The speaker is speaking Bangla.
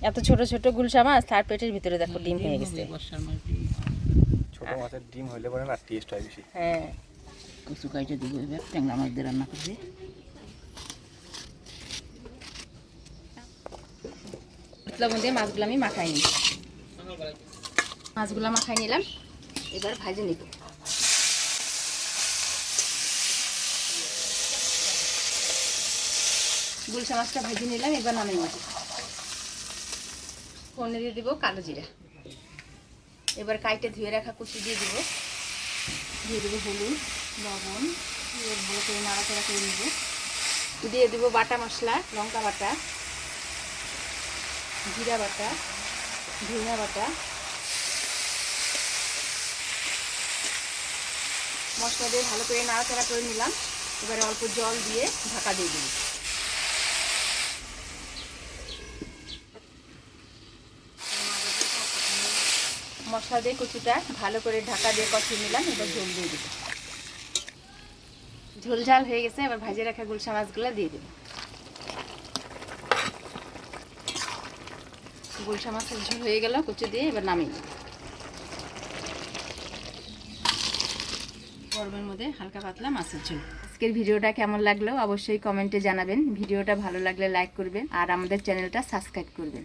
এত ছোট ছোট গুলশা মাছ তার পেটের ভিতরে দেখো ডিম হয়ে গেছে। ছোট মাছের ডিম হইলে পরে না টেস্ট হয় বেশি। হ্যাঁ, কচু কাইটা দিব এবার ট্যাংরা মাছ দিয়ে রান্না করবে। লবণ দিয়ে মাছগুলো আমি মাখাই নিই। মাছগুলো মাখাই নিলাম, এবার ভাজে নিব। গুলশা মাছটা ভেজে নিলাম, এবার নামিয়ে নেব। ফোড়নে দিয়ে দিব কালো জিরা, এবার কাইটে ধুয়ে রাখা কচু দিয়ে দিব, দিয়ে দেবো হলুদ লবণ, এবার ভালো করে নাড়াচাড়া করে নেব। দিয়ে দেবো বাটা মশলা, লঙ্কা বাটা, জিরা বাটা, ধনিয়া বাটা। মশলা দিয়ে ভালো করে নাড়াচাড়া করে নিলাম, এবারে অল্প জল দিয়ে ঢাকা দিয়ে দিই। মশলা দিয়ে কচুটা ভালো করে ঢাকা দিয়ে কষিয়ে নিলাম, এবার ঝোল দিয়ে দেবো। ঝোল ঝাল হয়ে গেছে, এবার ভাজে রাখা গুলশা মাছগুলো দিয়ে দেবো। গুলশা মাছের ঝোল হয়ে গেল কচু দিয়ে, এবার নামিয়ে নেব। গরমের মধ্যে হালকা পাতলা মাছের ঝোল। আজকের ভিডিওটা কেমন লাগলো অবশ্যই কমেন্টে জানাবেন। ভিডিওটা ভালো লাগলে লাইক করবেন আর আমাদের চ্যানেলটা সাবস্ক্রাইব করবেন।